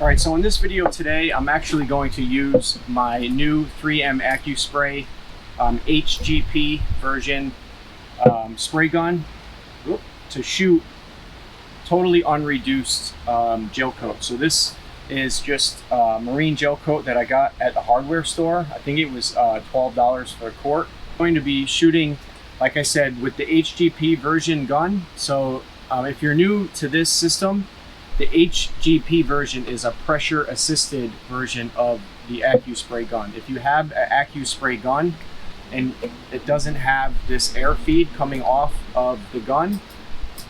Alright, so in this video today, I'm actually going to use my new 3M Accuspray HGP version spray gun to shoot totally unreduced gel coat. So this is just marine gel coat that I got at the hardware store. I think it was $12 for a quart. I'm going to be shooting, like I said, with the HGP version gun. So if you're new to this system, the HGP version is a pressure assisted version of the Accuspray gun. If you have an Accuspray gun and it doesn't have this air feed coming off of the gun,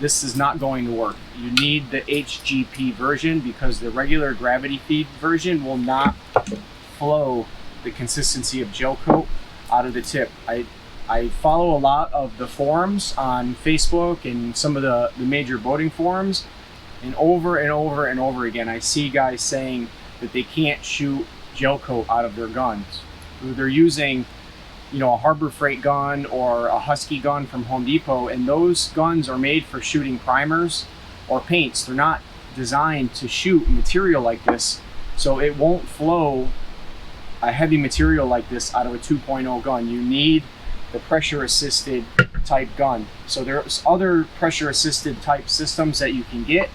this is not going to work. You need the HGP version because the regular gravity feed version will not flow the consistency of gel coat out of the tip. I follow a lot of the forums on Facebook and some of the major boating forums, and over and over and over again I see guys saying that they can't shoot gel coat out of their guns. They're using, you know, a Harbor Freight gun or a Husky gun from Home Depot, and those guns are made for shooting primers or paints. They're not designed to shoot material like this, so it won't flow a heavy material like this out of a 2.0 gun. You need the pressure assisted type gun. So there's other pressure assisted type systems that you can get.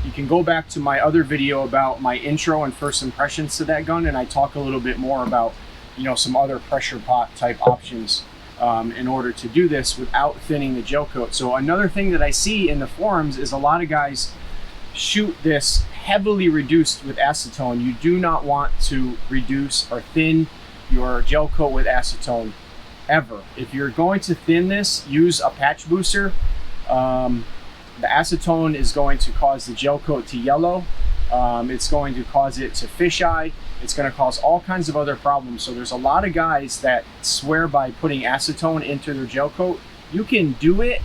You can go back to my other video about my intro and first impressions to that gun, and I talk a little bit more about, you know, some other pressure pot type options in order to do this without thinning the gel coat. So another thing that I see in the forums is a lot of guys shoot this heavily reduced with acetone. You do not want to reduce or thin your gel coat with acetone ever. If you're going to thin this, use a patch booster. The acetone is going to cause the gel coat to yellow. It's going to cause it to fisheye. It's going to cause all kinds of other problems. So there's a lot of guys that swear by putting acetone into their gel coat. You can do it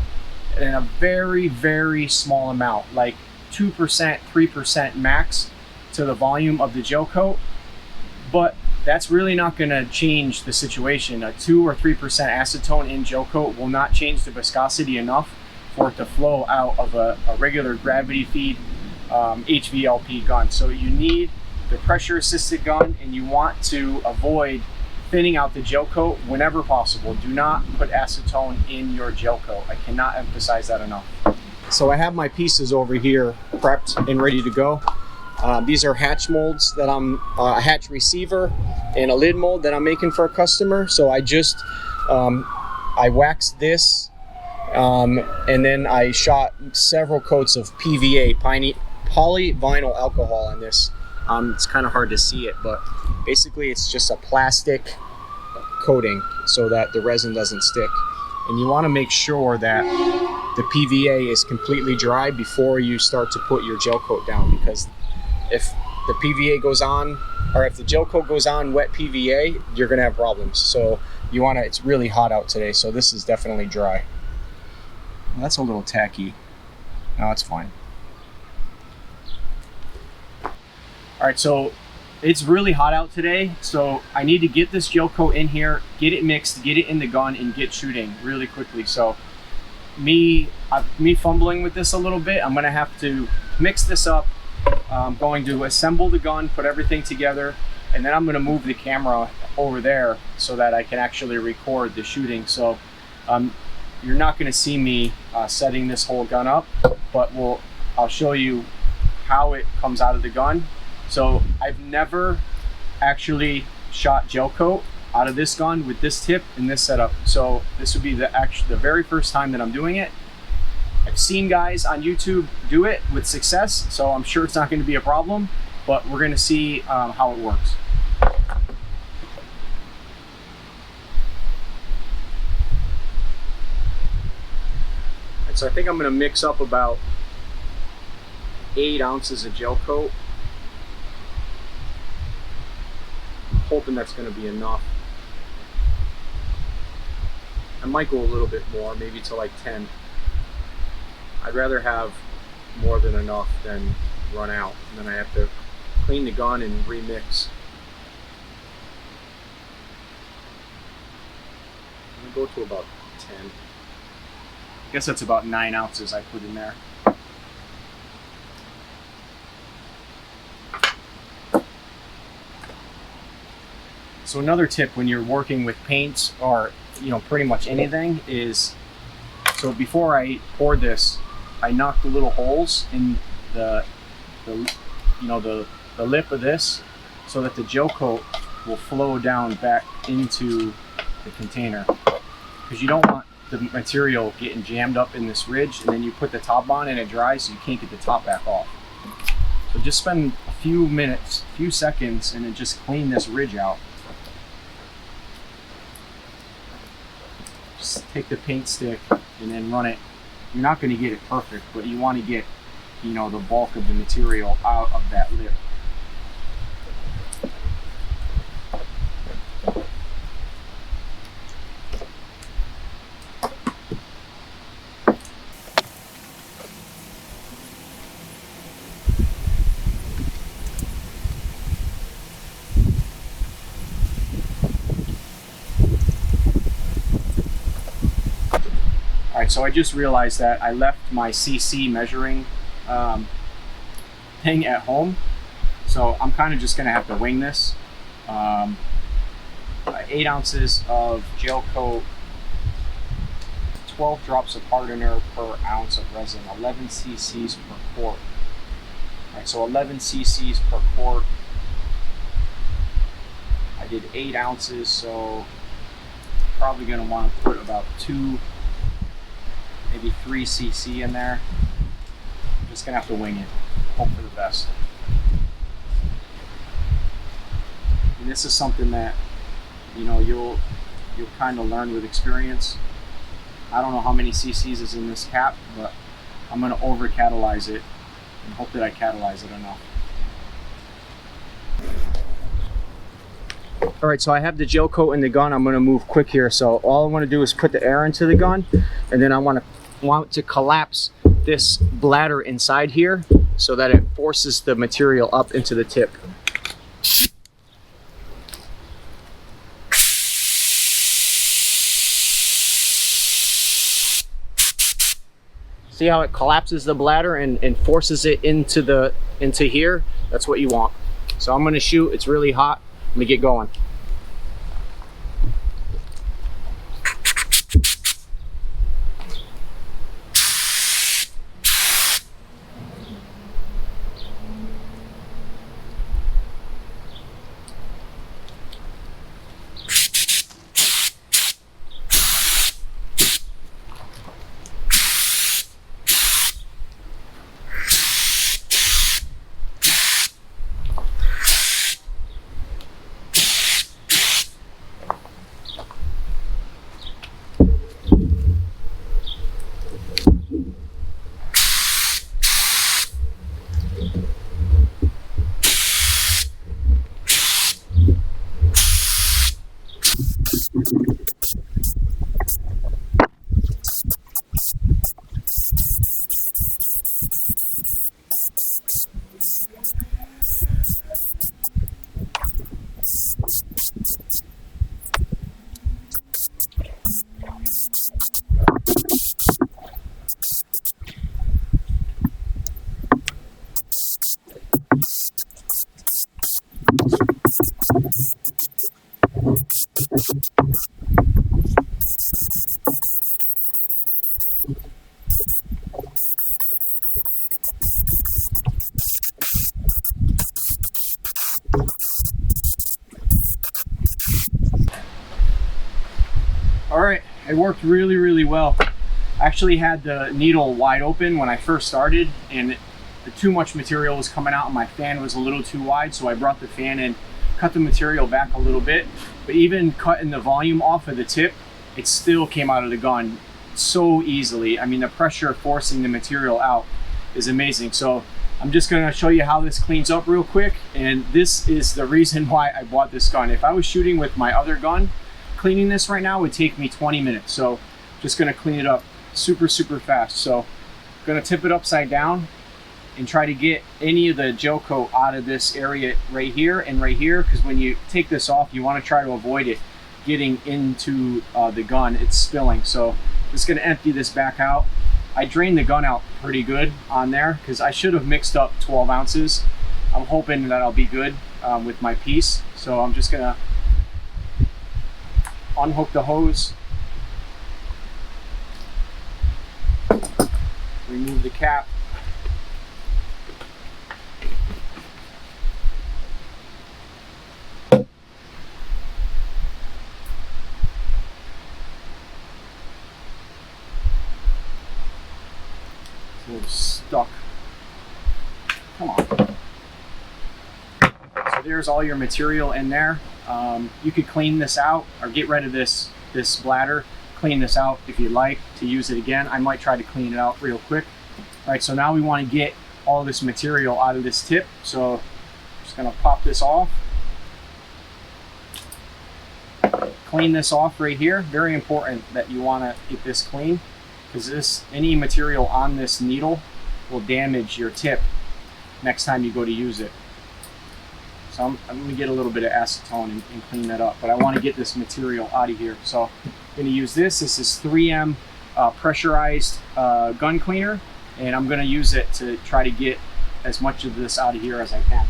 in a very, very small amount, like 2%, 3% max to the volume of the gel coat. But that's really not going to change the situation. A 2 or 3% acetone in gel coat will not change the viscosity enough for it to flow out of a regular gravity feed HVLP gun. So you need the pressure assisted gun, and you want to avoid thinning out the gel coat whenever possible. Do not put acetone in your gel coat. I cannot emphasize that enough. So I have my pieces over here prepped and ready to go. These are hatch molds that I'm a hatch receiver and a lid mold that I'm making for a customer. So I just I waxed this and then I shot several coats of PVA, polyvinyl alcohol on this. It's kind of hard to see it, but basically it's just a plastic coating so that the resin doesn't stick. And you want to make sure that the PVA is completely dry before you start to put your gel coat down, because if the PVA goes on, or if the gel coat goes on wet PVA, you're going to have problems. So you want to, it's really hot out today, so this is definitely dry. Well, that's a little tacky. No, it's fine. All right, so it's really hot out today, so I need to get this gel coat in here, get it mixed, get it in the gun, and get shooting really quickly. So me fumbling with this a little bit, I'm gonna have to mix this up. I'm going to assemble the gun, put everything together, and then I'm gonna move the camera over there so that I can actually record the shooting. So you're not gonna see me setting this whole gun up, but I'll show you how it comes out of the gun. So I've never actually shot gel coat out of this gun with this tip and this setup. So this would be the very first time that I'm doing it. I've seen guys on YouTube do it with success, so I'm sure it's not going to be a problem, but we're going to see how it works. And so I think I'm going to mix up about 8 ounces of gel coat. Hoping that's going to be enough. I might go a little bit more, maybe to like 10. I'd rather have more than enough than run out, and then I have to clean the gun and remix. I'm going to go to about 10. I guess that's about 9 ounces I put in there. So another tip when you're working with paints or pretty much anything is, so before I poured this, I knocked the little holes in the lip of this so that the gel coat will flow down back into the container, because you don't want the material getting jammed up in this ridge and then you put the top on and it dries, so you can't get the top back off. So just spend a few minutes, few seconds, and then just clean this ridge out. Just take the paint stick and then run it. You're not going to get it perfect, but you want to get the bulk of the material out of that lip. Alright, so I just realized that I left my CC measuring thing at home, so I'm kind of just going to have to wing this. 8 ounces of gel coat, 12 drops of hardener per ounce of resin, 11 cc's per quart. Alright, so 11 cc's per quart. I did 8 ounces, so probably going to want to put about 2, maybe 3 cc in there. I'm just gonna have to wing it, hope for the best. And this is something that you'll kind of learn with experience. I don't know how many cc's is in this cap, but I'm gonna over catalyze it and hope that I catalyze it enough. All right, so I have the gel coat in the gun. I'm gonna move quick here. So all I wanna do is put the air into the gun, and then I want to collapse this bladder inside here so that it forces the material up into the tip. See how it collapses the bladder and forces it into here? That's what you want. So I'm gonna shoot. It's really hot. Let me get going. All right, it worked really well. I actually had the needle wide open when I first started, and too much material was coming out and my fan was a little too wide, so I brought the fan in, cut the material back a little bit, but even cutting the volume off of the tip, it still came out of the gun so easily. I mean, the pressure forcing the material out is amazing. So I'm just gonna show you how this cleans up real quick, and this is the reason why I bought this gun. If I was shooting with my other gun, cleaning this right now would take me 20 minutes. So just gonna clean it up super fast. So gonna tip it upside down and try to get any of the gel coat out of this area right here and right here, because when you take this off, you want to try to avoid it getting into the gun. It's spilling. So just gonna empty this back out. I drained the gun out pretty good on there because I should have mixed up 12 ounces. I'm hoping that I'll be good with my piece. So I'm just gonna unhook the hose, remove the cap, it's a little stuck. Come on. So there's all your material in there. You could clean this out or get rid of this bladder, clean this out if you'd like to use it again. I might try to clean it out real quick. All right, so now we want to get all this material out of this tip. So I'm just gonna pop this off. Clean this off right here. Very important that you want to get this clean, because any material on this needle will damage your tip next time you go to use it. So I'm going to get a little bit of acetone and clean that up, but I want to get this material out of here. So I'm going to use this. This is 3M pressurized gun cleaner, and I'm going to use it to try to get as much of this out of here as I can.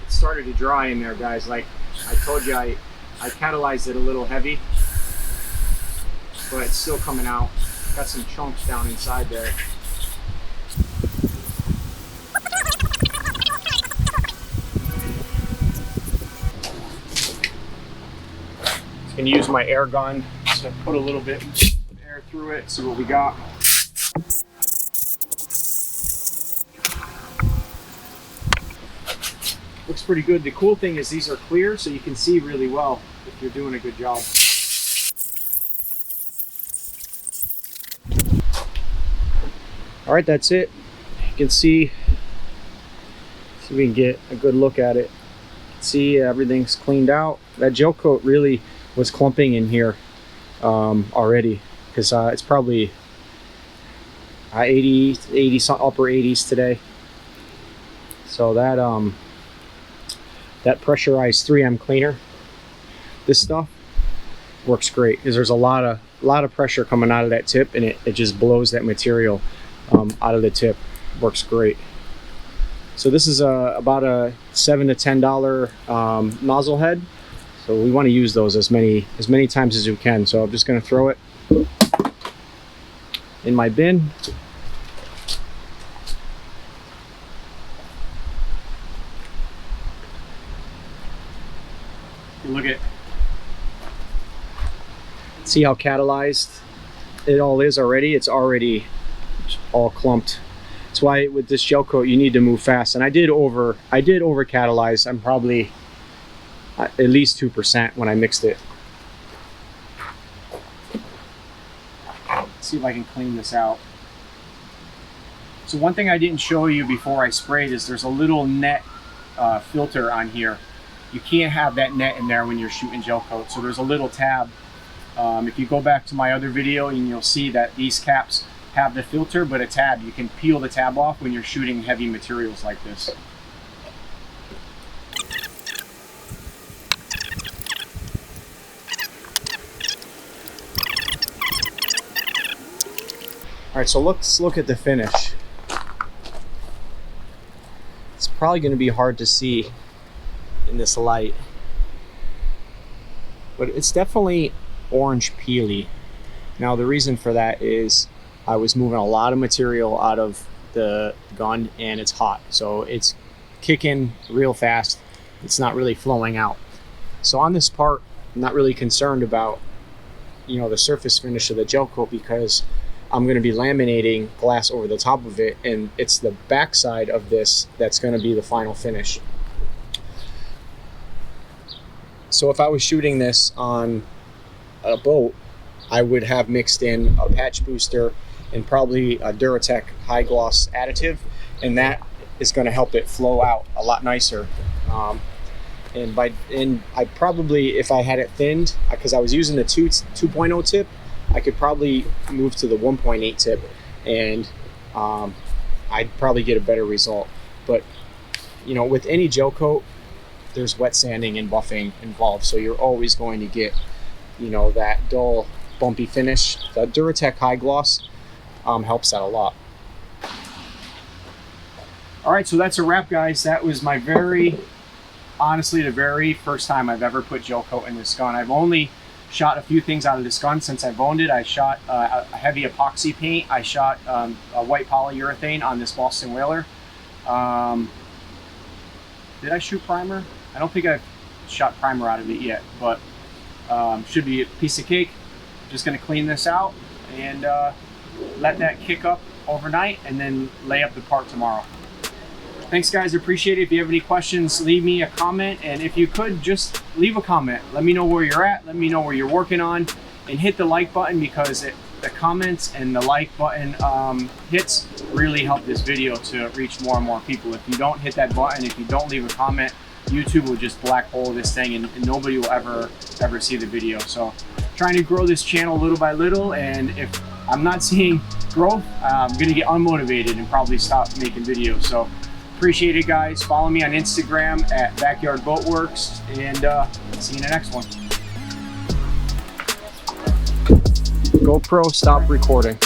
It started to dry in there, guys. Like I told you, I catalyzed it a little heavy, but it's still coming out. Got some chunks down inside there. Just gonna use my air gun to put a little bit of air through it, see what we got. Looks pretty good. The cool thing is these are clear, so you can see really well if you're doing a good job. All right, that's it. You can see if we can get a good look at it. See, everything's cleaned out. That gel coat really was clumping in here already, because it's probably 80 upper 80s today. So that pressurized 3M cleaner, this stuff works great, because there's a lot of pressure coming out of that tip, and it just blows that material out of the tip. Works great. So this is about a $7 to $10 nozzle head, so we want to use those as many times as we can. So I'm just going to throw it in my bin. Look at, see how catalyzed it all is already. It's already all clumped. That's why with this gel coat you need to move fast. And I did over catalyze. I'm probably at least 2% when I mixed it. Let's see if I can clean this out. So one thing I didn't show you before I sprayed is there's a little net filter on here. You can't have that net in there when you're shooting gel coat. So there's a little tab. If you go back to my other video, and you'll see that these caps have the filter, but a tab. You can peel the tab off when you're shooting heavy materials like this. All right, so let's look at the finish. It's probably going to be hard to see in this light, but it's definitely orange peely. Now the reason for that is I was moving a lot of material out of the gun, and it's hot, so it's kicking real fast. It's not really flowing out. So on this part, I'm not really concerned about, you know, the surface finish of the gel coat, because I'm going to be laminating glass over the top of it, and it's the back side of this that's going to be the final finish. So if I was shooting this on a boat, I would have mixed in a patch booster and probably a Duratec high gloss additive, and that is going to help it flow out a lot nicer. And I probably, if I had it thinned, because I was using the 2.0 tip, I could probably move to the 1.8 tip, and I'd probably get a better result. But you know, with any gel coat, there's wet sanding and buffing involved, so you're always going to get, you know, that dull, bumpy finish. The Duratec high gloss helps out a lot. All right, so that's a wrap, guys. That was my honestly, the very first time I've ever put gel coat in this gun. I've only shot a few things out of this gun since I've owned it. I shot a heavy epoxy paint. I shot a white polyurethane on this Boston Whaler. Did I shoot primer? I don't think I've shot primer out of it yet, but should be a piece of cake. Just gonna clean this out and let that kick up overnight and then lay up the part tomorrow. Thanks, guys. Appreciate it. If you have any questions, leave me a comment. And if you could, just leave a comment. Let me know where you're at. Let me know where you're working on. And hit the like button, because the comments and the like button hits really help this video to reach more and more people. If you don't hit that button, if you don't leave a comment, YouTube will just black hole this thing and nobody will ever see the video. So trying to grow this channel little by little, and if I'm not seeing growth, I'm gonna get unmotivated and probably stop making videos. So appreciate it, guys. Follow me on Instagram at Backyard Boat Works, and see you in the next one. GoPro, stop recording.